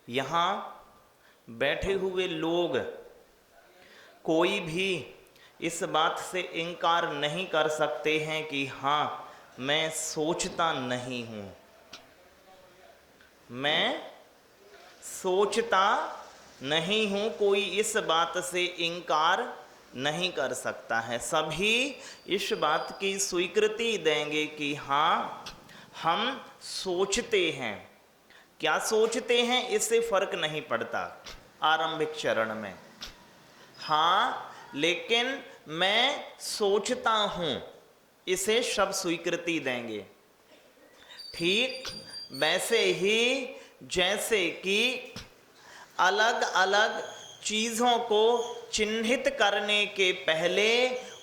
यहाँ बैठे हुए लोग कोई भी इस बात से इनकार नहीं कर सकते हैं कि हाँ मैं सोचता नहीं हूँ, मैं सोचता नहीं हूँ, कोई इस बात से इनकार नहीं कर सकता है। सभी इस बात की स्वीकृति देंगे कि हाँ हम सोचते हैं। क्या सोचते हैं इससे फर्क नहीं पड़ता आरंभिक चरण में, हाँ लेकिन मैं सोचता हूँ, इसे सब स्वीकृति देंगे। ठीक वैसे ही जैसे कि अलग अलग चीज़ों को चिन्हित करने के पहले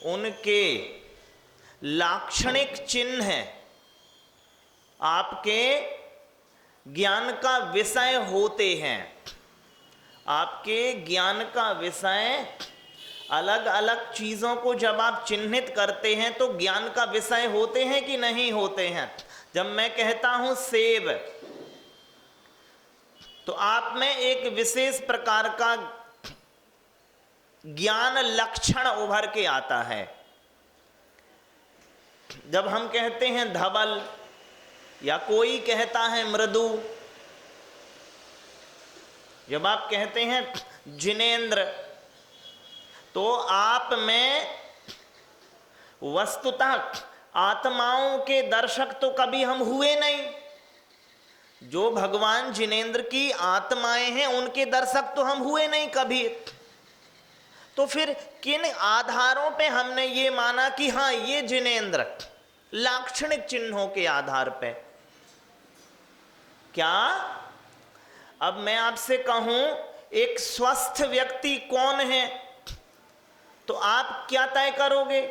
उनके लाक्षणिक चिन्ह आपके ज्ञान का विषय होते हैं। आपके ज्ञान का विषय, अलग अलग चीज़ों को जब आप चिन्हित करते हैं तो ज्ञान का विषय होते हैं कि नहीं होते हैं। जब मैं कहता हूं सेब, तो आप में एक विशेष प्रकार का ज्ञान लक्षण उभर के आता है। जब हम कहते हैं धवल या कोई कहता है मृदु, जब आप कहते हैं जिनेंद्र, तो आप में वस्तुतः आत्माओं के दर्शक तो कभी हम हुए नहीं। जो भगवान जिनेंद्र की आत्माएं हैं उनके दर्शक तो हम हुए नहीं कभी। तो फिर किन आधारों पे हमने ये माना कि हाँ ये जिनेंद्र, लाक्षणिक चिन्हों के आधार पे। क्या अब मैं आपसे कहूं एक स्वस्थ व्यक्ति कौन है, तो आप क्या तय करोगे?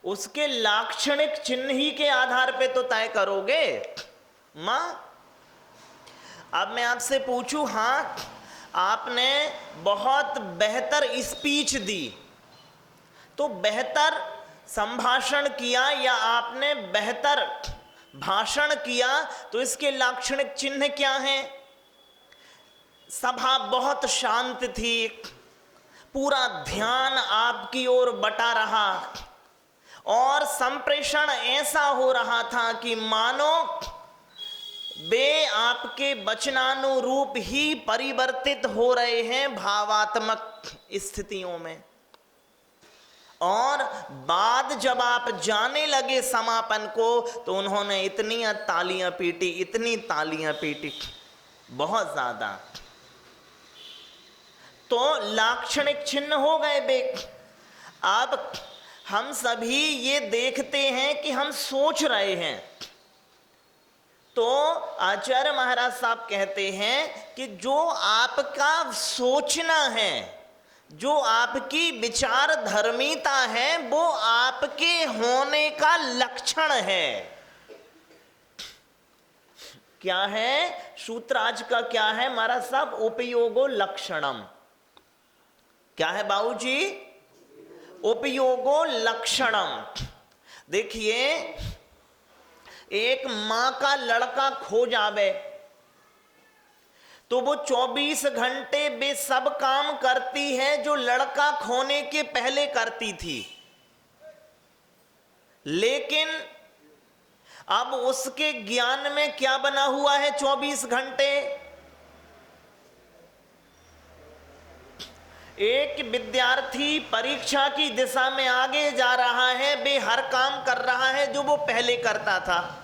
उसके लाक्षणिक चिन्ह ही के आधार पे तो तय करोगे। मां, अब मैं आपसे पूछूं, हाँ आपने बहुत बेहतर स्पीच दी, तो बेहतर संभाषण किया या आपने बेहतर भाषण किया, तो इसके लाक्षणिक चिन्ह क्या हैं? सभा बहुत शांत थी, पूरा ध्यान आपकी ओर बटा रहा और संप्रेषण ऐसा हो रहा था कि मानो वे आपके वचनानुरूप ही परिवर्तित हो रहे हैं भावात्मक स्थितियों में। और बाद जब आप जाने लगे समापन को, तो उन्होंने इतनी तालियां पीटी, इतनी तालियां पीटी, बहुत ज्यादा। तो लाक्षणिक चिन्ह हो गए वे। अब हम सभी ये देखते हैं कि हम सोच रहे हैं, तो आचार्य महाराज साहब कहते हैं कि जो आपका सोचना है, जो आपकी विचार धर्मिता है, वो आपके होने का लक्षण है। क्या है सूत्र आज का? क्या है महाराज साहब? उपयोगो लक्षणम। क्या है बाबूजी? उपयोगो लक्षणम। देखिए, एक मां का लड़का खो जावे तो वो 24 घंटे वे सब काम करती है जो लड़का खोने के पहले करती थी, लेकिन अब उसके ज्ञान में क्या बना हुआ है? 24 घंटे। एक विद्यार्थी परीक्षा की दिशा में आगे जा रहा है, वे हर काम कर रहा है जो वो पहले करता था,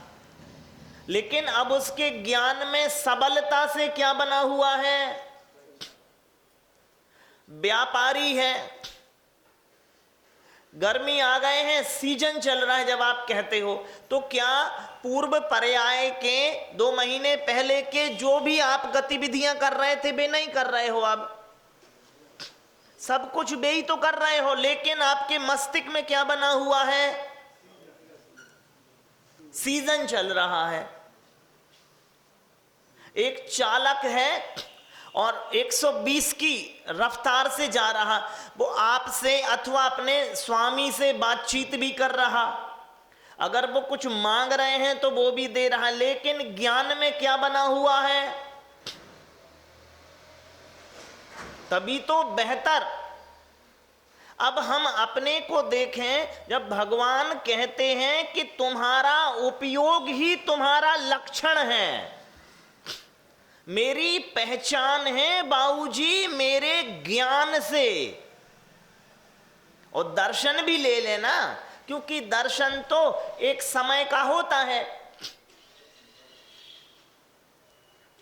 लेकिन अब उसके ज्ञान में सबलता से क्या बना हुआ है? व्यापारी है। गर्मी आ गए हैं, सीजन चल रहा है जब आप कहते हो, तो क्या पूर्व पर्याय के 2 महीने पहले के जो भी आप गतिविधियां कर रहे थे वे नहीं कर रहे हो? अब सब कुछ वे ही तो कर रहे हो, लेकिन आपके मस्तिष्क में क्या बना हुआ है? सीजन चल रहा है। एक चालक है और 120 की रफ्तार से जा रहा, वो आपसे अथवा अपने स्वामी से बातचीत भी कर रहा, अगर वो कुछ मांग रहे हैं तो वो भी दे रहा है, लेकिन ज्ञान में क्या बना हुआ है? तभी तो बेहतर। अब हम अपने को देखें, जब भगवान कहते हैं कि तुम्हारा उपयोग ही तुम्हारा लक्षण है, मेरी पहचान है बाबूजी मेरे ज्ञान से। और दर्शन भी ले लेना, क्योंकि दर्शन तो एक समय का होता है।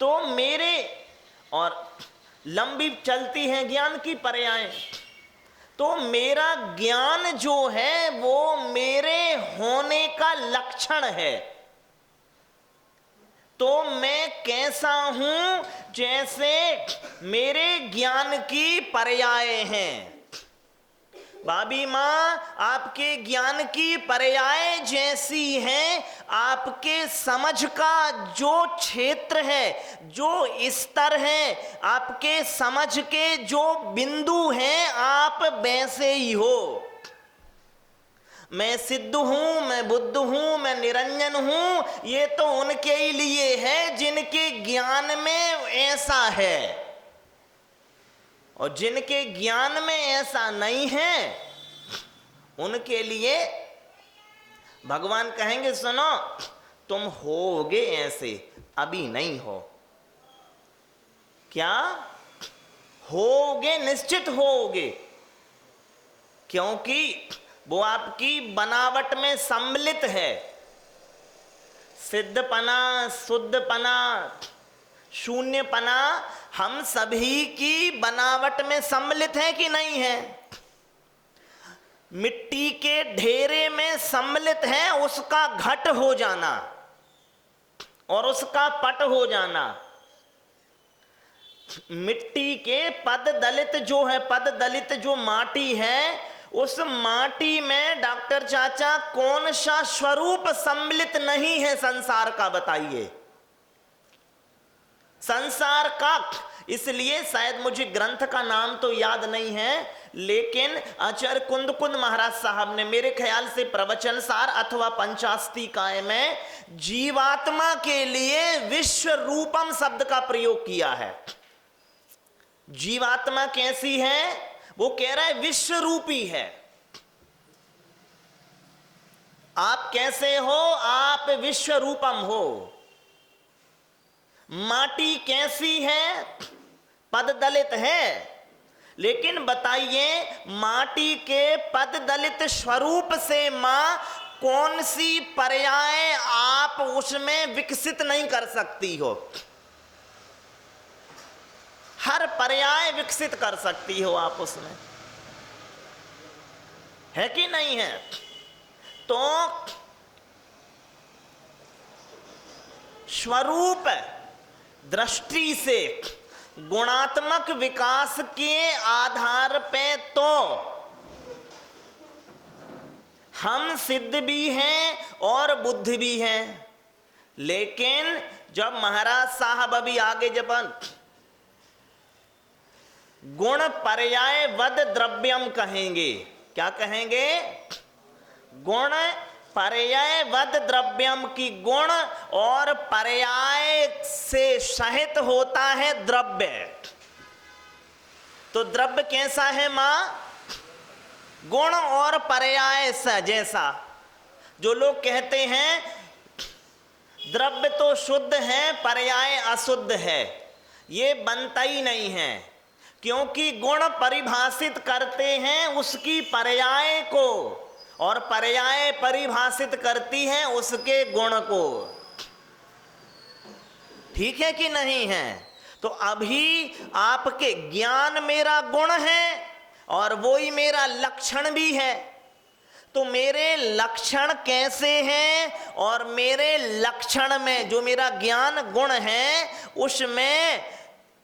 तो मेरे, और लंबी चलती हैं ज्ञान की पर्यायें, तो मेरा ज्ञान जो है वो मेरे होने का लक्षण है। तो मैं कैसा हूं, जैसे मेरे ज्ञान की पर्यायें हैं। भाभी माँ, आपके ज्ञान की पर्याय जैसी हैं, आपके समझ का जो क्षेत्र है, जो स्तर है, आपके समझ के जो बिंदु हैं, आप वैसे ही हो। मैं सिद्ध हूं, मैं बुद्ध हूं, मैं निरंजन हूं, ये तो उनके ही लिए है जिनके ज्ञान में ऐसा है। और जिनके ज्ञान में ऐसा नहीं है, उनके लिए भगवान कहेंगे सुनो, तुम होगे ऐसे, अभी नहीं हो। क्या होगे? निश्चित होगे, क्योंकि वो आपकी बनावट में सम्मिलित है। सिद्धपना, शुद्धपना, शून्यपना हम सभी की बनावट में सम्मिलित है कि नहीं है? मिट्टी के ढेरे में सम्मिलित है उसका घट हो जाना और उसका पट हो जाना। मिट्टी के पद दलित जो है, पद दलित जो माटी है, उस माटी में डॉक्टर चाचा कौन सा स्वरूप सम्मिलित नहीं है संसार का? बताइए। संसार का, इसलिए शायद मुझे ग्रंथ का नाम तो याद नहीं है, लेकिन आचार्य कुंद महाराज साहब ने मेरे ख्याल से प्रवचन सार अथवा पंचास्तिकाय में जीवात्मा के लिए विश्व रूपम शब्द का प्रयोग किया है। जीवात्मा कैसी है? वो कह रहा है विश्व रूपी है। आप कैसे हो? आप विश्व रूपम हो। माटी कैसी है? पद दलित है। लेकिन बताइए, माटी के पद दलित स्वरूप से मां कौन सी पर्याय आप उसमें विकसित नहीं कर सकती हो? हर पर्याय विकसित कर सकती हो आप उसमें, है कि नहीं है? तो स्वरूप दृष्टि से गुणात्मक विकास के आधार पे तो हम सिद्ध भी हैं और बुद्ध भी हैं। लेकिन जब महाराज साहब अभी आगे जब गुण पर्याय वद द्रव्यम कहेंगे, क्या कहेंगे? गुण पर्याय वद द्रव्यम की गुण और पर्याय से सहित होता है द्रव्य। तो द्रव्य कैसा है मां? गुण और पर्याय से जैसा। जो लोग कहते हैं द्रव्य तो शुद्ध है, पर्याय अशुद्ध है, ये बनता ही नहीं है, क्योंकि गुण परिभाषित करते हैं उसकी पर्याय को और पर्याय परिभाषित करती है उसके गुण को। ठीक है कि नहीं है? तो अभी आपके ज्ञान मेरा गुण है और वो ही मेरा लक्षण भी है। तो मेरे लक्षण कैसे हैं और मेरे लक्षण में जो मेरा ज्ञान गुण है उसमें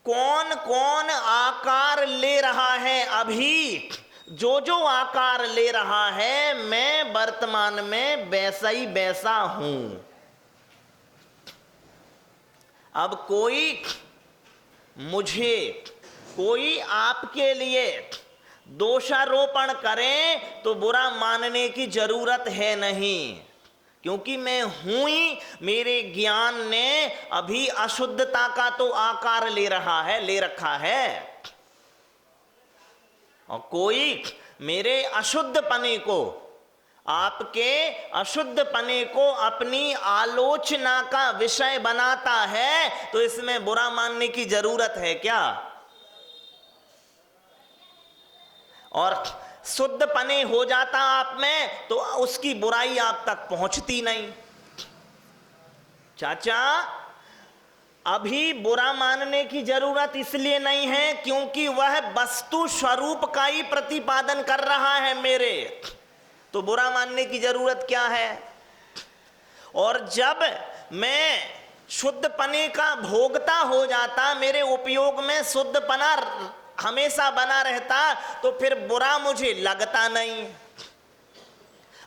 कौन कौन आकार ले रहा है? अभी जो जो आकार ले रहा है मैं वर्तमान में वैसा ही वैसा हूं। अब कोई मुझे, कोई आपके लिए दोषारोपण करें तो बुरा मानने की जरूरत है नहीं, क्योंकि मैं हूं ही। मेरे ज्ञान ने अभी अशुद्धता का तो आकार ले रखा है। और कोई मेरे अशुद्ध पने को, आपके अशुद्ध पने को अपनी आलोचना का विषय बनाता है, तो इसमें बुरा मानने की जरूरत है क्या? और शुद्ध पने हो जाता आप में तो उसकी बुराई आप तक पहुंचती नहीं। चाचा, अभी बुरा मानने की जरूरत इसलिए नहीं है क्योंकि वह वस्तु स्वरूप का ही प्रतिपादन कर रहा है मेरे, तो बुरा मानने की जरूरत क्या है? और जब मैं शुद्ध पने का भोगता हो जाता, मेरे उपयोग में शुद्ध पना हमेशा बना रहता, तो फिर बुरा मुझे लगता नहीं।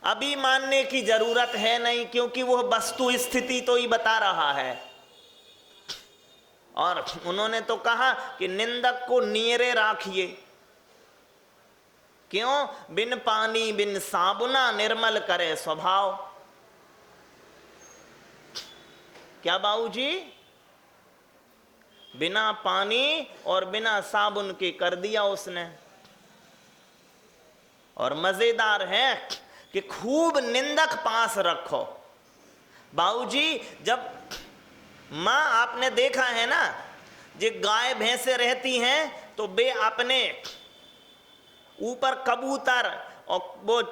अभी मानने की जरूरत है नहीं क्योंकि वह वस्तु स्थिति तो ही बता रहा है। और उन्होंने तो कहा कि निंदक को नीरे राखिए। क्यों? बिन पानी बिन साबुना निर्मल करे स्वभाव। क्या बाबूजी? बिना पानी और बिना साबुन के कर दिया उसने। और मजेदार है कि खूब निंदक पास रखो। बाबूजी, जब माँ, आपने देखा है ना, जो गाय भैंसे रहती हैं तो वे अपने ऊपर कबूतर और वो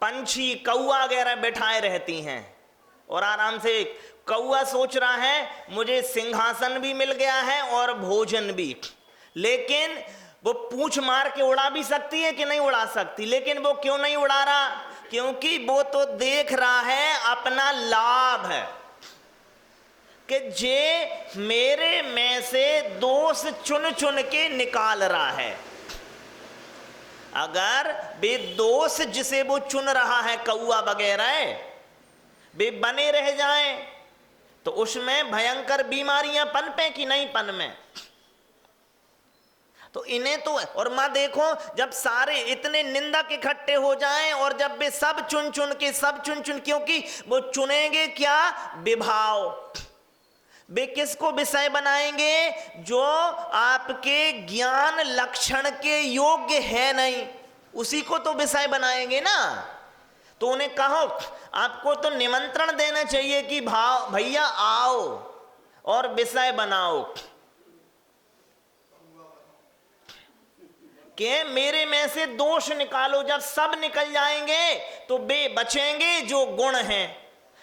पंछी कौआ वगैरह बैठाए रहती हैं, और आराम से कौआ सोच रहा है मुझे सिंहासन भी मिल गया है और भोजन भी। लेकिन वो पूंछ मार के उड़ा भी सकती है कि नहीं उड़ा सकती, लेकिन वो क्यों नहीं उड़ा रहा? क्योंकि वो तो देख रहा है अपना लाभ है कि जे मेरे में से दोष चुन चुन के निकाल रहा है। अगर वे दोष जिसे वो चुन रहा है, कौआ वगैरह, वे बने रह जाएं तो उसमें भयंकर बीमारियां पनपे कि नहीं पनपे। तो इन्हें तो, और मां देखो, जब सारे इतने निंदक इकट्ठे हो जाएं और जब वे सब चुन चुन के, क्योंकि वो चुनेंगे क्या? विभाव। वे किसको विषय बनाएंगे? जो आपके ज्ञान लक्षण के योग्य है नहीं, उसी को तो विषय बनाएंगे ना। तो उन्हें कहो, आपको तो निमंत्रण देना चाहिए कि भैया आओ और विषय बनाओ कि मेरे में से दोष निकालो। जब सब निकल जाएंगे तो वे बचेंगे जो गुण हैं,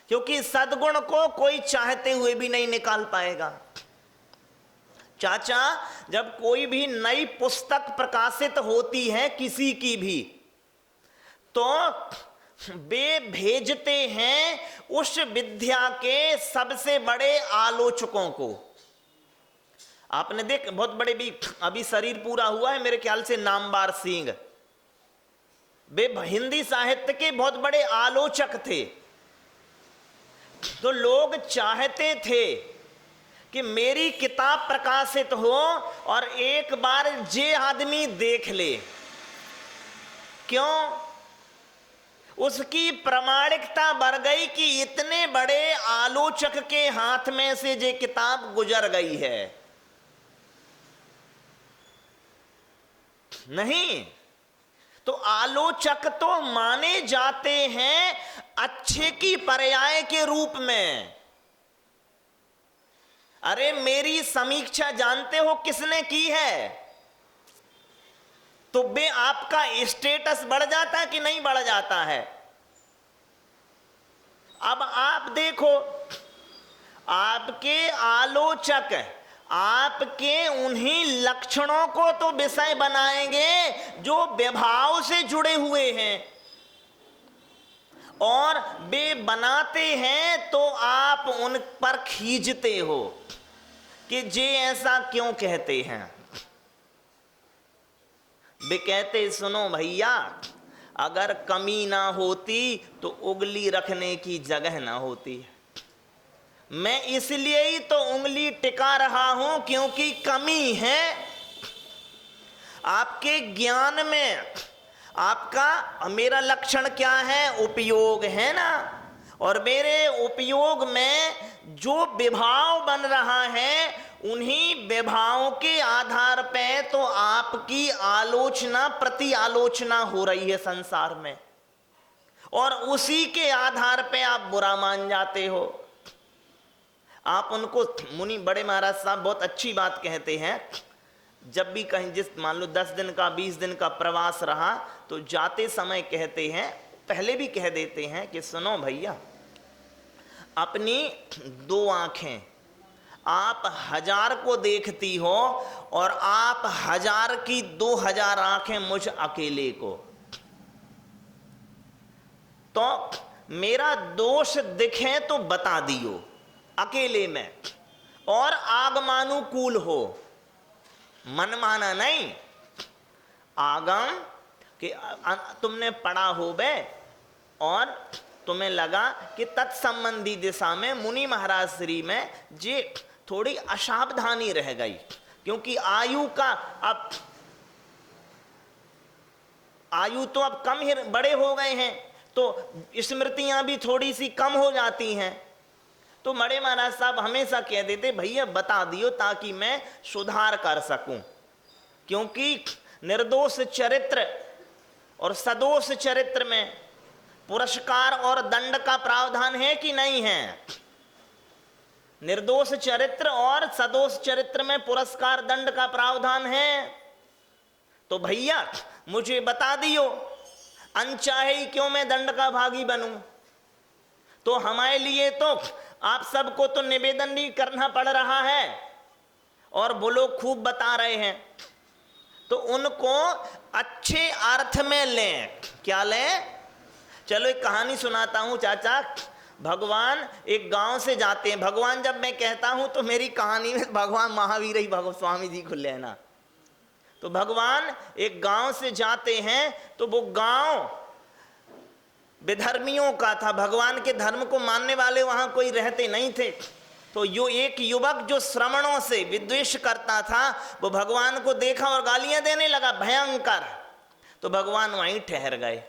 क्योंकि सद्गुण को कोई चाहते हुए भी नहीं निकाल पाएगा। चाचा, जब कोई भी नई पुस्तक प्रकाशित होती है किसी की भी, तो वे भेजते हैं उस विद्या के सबसे बड़े आलोचकों को। आपने देख, बहुत बड़े भी अभी शरीर पूरा हुआ है मेरे ख्याल से, नामवर सिंह, वे हिंदी साहित्य के बहुत बड़े आलोचक थे। तो लोग चाहते थे कि मेरी किताब प्रकाशित हो और एक बार जे आदमी देख ले। क्यों? उसकी प्रामाणिकता बढ़ गई कि इतने बड़े आलोचक के हाथ में से जे किताब गुजर गई है। नहीं तो आलोचक तो माने जाते हैं अच्छे की पर्याय के रूप में। अरे मेरी समीक्षा जानते हो किसने की है? तो बे आपका स्टेटस बढ़ जाता है कि नहीं बढ़ जाता है? अब आप देखो, आपके आलोचक आपके उन्हीं लक्षणों को तो विषय बनाएंगे जो विभाव से जुड़े हुए हैं, और वे बनाते हैं तो आप उन पर खींचते हो कि जे ऐसा क्यों कहते हैं। वे कहते, सुनो भैया, अगर कमी ना होती तो उंगली रखने की जगह ना होती। मैं इसलिए ही तो उंगली टिका रहा हूं क्योंकि कमी है आपके ज्ञान में। आपका मेरा लक्षण क्या है? उपयोग है ना। और मेरे उपयोग में जो विभाव बन रहा है उन्हीं विभावों के आधार पे तो आपकी आलोचना प्रति आलोचना हो रही है संसार में, और उसी के आधार पे आप बुरा मान जाते हो। आप उनको, मुनि बड़े महाराज साहब बहुत अच्छी बात कहते हैं, जब भी कहीं जिस मान लो 10 दिन का 20 दिन का प्रवास रहा तो जाते समय कहते हैं, पहले भी कह देते हैं कि सुनो भैया, अपनी 2 आंखें आप 1000 को देखती हो और आप 1000 की 2000 आंखें मुझ अकेले को, तो मेरा दोष दिखे तो बता दियो अकेले में, और आगमानुकूल हो, मनमाना नहीं। आगम कि तुमने पढ़ा हो बे और तुम्हें लगा कि तत्संबंधी दिशा में मुनि महाराज श्री में जे थोड़ी असावधानी रह गई, क्योंकि आयु तो अब कम ही बड़े हो गए हैं, तो स्मृतियां भी थोड़ी सी कम हो जाती हैं। तो बड़े महाराज साहब हमेशा कह देते, भैया बता दियो ताकि मैं सुधार कर सकूं, क्योंकि निर्दोष चरित्र और सदोष चरित्र में पुरस्कार और दंड का प्रावधान है कि नहीं है? निर्दोष चरित्र और सदोष चरित्र में पुरस्कार दंड का प्रावधान है। तो भैया मुझे बता दियो, अनचाहे ही क्यों मैं दंड का भागी बनूं। तो हमारे लिए तो आप सबको तो निवेदन भी करना पड़ रहा है, और वो लोग खूब बता रहे हैं, तो उनको अच्छे अर्थ में लें। क्या लें? चलो एक कहानी सुनाता हूं चाचा। भगवान एक गांव से जाते हैं, भगवान जब मैं कहता हूं तो मेरी कहानी में भगवान महावीर ही भगवान स्वामी जी को लेना। तो भगवान एक गांव से जाते हैं, तो वो गांव विधर्मियों का था, भगवान के धर्म को मानने वाले वहां कोई रहते नहीं थे। तो एक युवक जो श्रमणों से विद्वेष करता था, वो भगवान को देखा और गालियां देने लगा भयंकर। तो भगवान वहीं ठहर गए।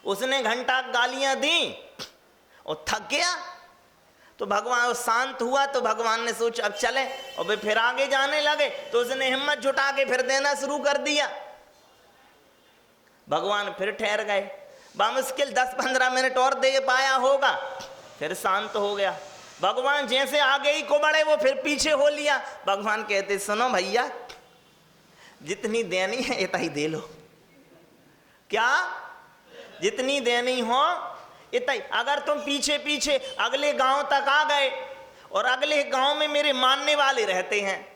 उसने घंटा गालियां दी और थक गया। तो भगवान शांत हुआ, तो भगवान ने सोचा अब चले, और वे फिर आगे जाने लगे। तो उसने हिम्मत जुटा के फिर देना शुरू कर दिया। भगवान फिर ठहर गए, बामुश्किल 10-15 मिनट और दे पाया होगा, फिर शांत हो गया। भगवान जैसे आगे ही को बढ़े, वो फिर पीछे हो लिया। भगवान कहते, सुनो भैया, जितनी देनी है इतना ही दे लो। क्या? जितनी देनी हो इतना ही। अगर तुम पीछे पीछे अगले गांव तक आ गए, और अगले गांव में मेरे मानने वाले रहते हैं,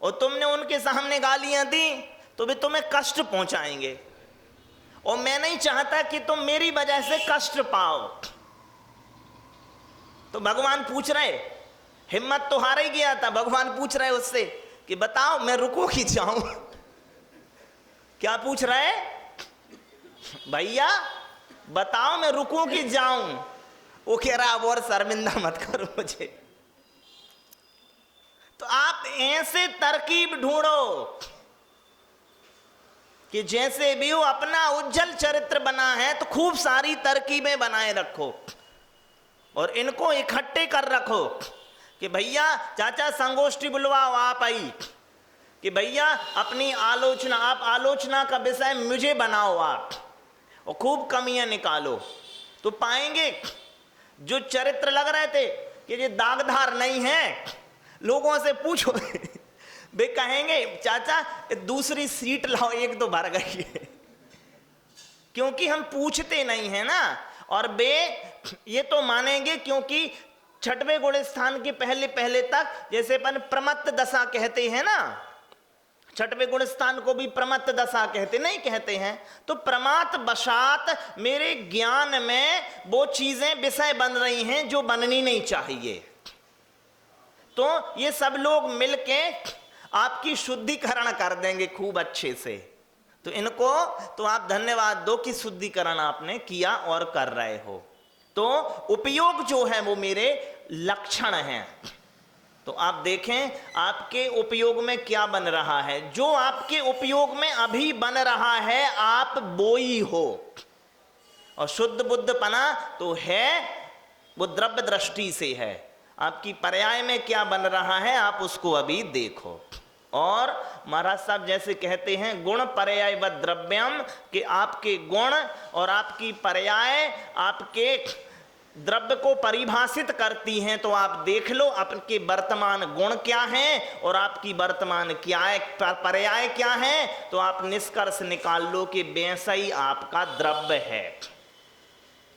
और तुमने उनके सामने गालियां दी, तो वे तुम्हें कष्ट पहुंचाएंगे, और मैं नहीं चाहता कि तुम मेरी वजह से कष्ट पाओ। तो भगवान पूछ रहे, हिम्मत तो हार ही गया था, भगवान पूछ रहे उससे कि बताओ मैं रुकूं कि जाऊं? क्या पूछ रहे? भैया बताओ मैं रुकूं कि जाऊं? वो कह रहा अब और शर्मिंदा मत करो मुझे। तो आप ऐसे तरकीब ढूंढो कि जैसे भी हो अपना उज्जवल चरित्र बना है, तो खूब सारी तरकीबें बनाए रखो और इनको इकट्ठे कर रखो कि भैया चाचा संगोष्ठी बुलवाओ आप आई, कि भैया अपनी आलोचना, आप आलोचना का विषय मुझे बनाओ आप, और खूब कमियां निकालो। तो पाएंगे जो चरित्र लग रहे थे कि ये दागधार नहीं है, लोगों से पूछो वे कहेंगे चाचा दूसरी सीट लाओ, एक तो भर गई है। क्योंकि हम पूछते नहीं है ना, और वे ये तो मानेंगे क्योंकि छठवें गुण स्थान के पहले पहले तक, जैसे अपन प्रमत्त दशा कहते हैं ना, छठवें गुण स्थान को भी प्रमत्त दशा कहते नहीं कहते हैं, तो प्रमात बशात मेरे ज्ञान में वो चीजें विषय बन रही हैं जो बननी नहीं चाहिए। तो ये सब लोग मिलके आपकी शुद्धिकरण कर देंगे खूब अच्छे से। तो इनको तो आप धन्यवाद दो कि शुद्धिकरण आपने किया और कर रहे हो। तो उपयोग जो है वो मेरे लक्षण हैं। तो आप देखें आपके उपयोग में क्या बन रहा है। जो आपके उपयोग में अभी बन रहा है आप बोई हो, और शुद्ध बुद्धपना तो है वो द्रव्य दृष्टि से है। आपकी पर्याय में क्या बन रहा है आप उसको अभी देखो। और महाराज साहब जैसे कहते हैं गुण पर्याय व द्रव्यम, कि आपके गुण और आपकी पर्याय आपके द्रव्य को परिभाषित करती हैं। तो आप देख लो आपके वर्तमान गुण क्या हैं और आपकी वर्तमान क्या है, पर्याय क्या है, तो आप निष्कर्ष निकाल लो कि वैसा ही आपका द्रव्य है।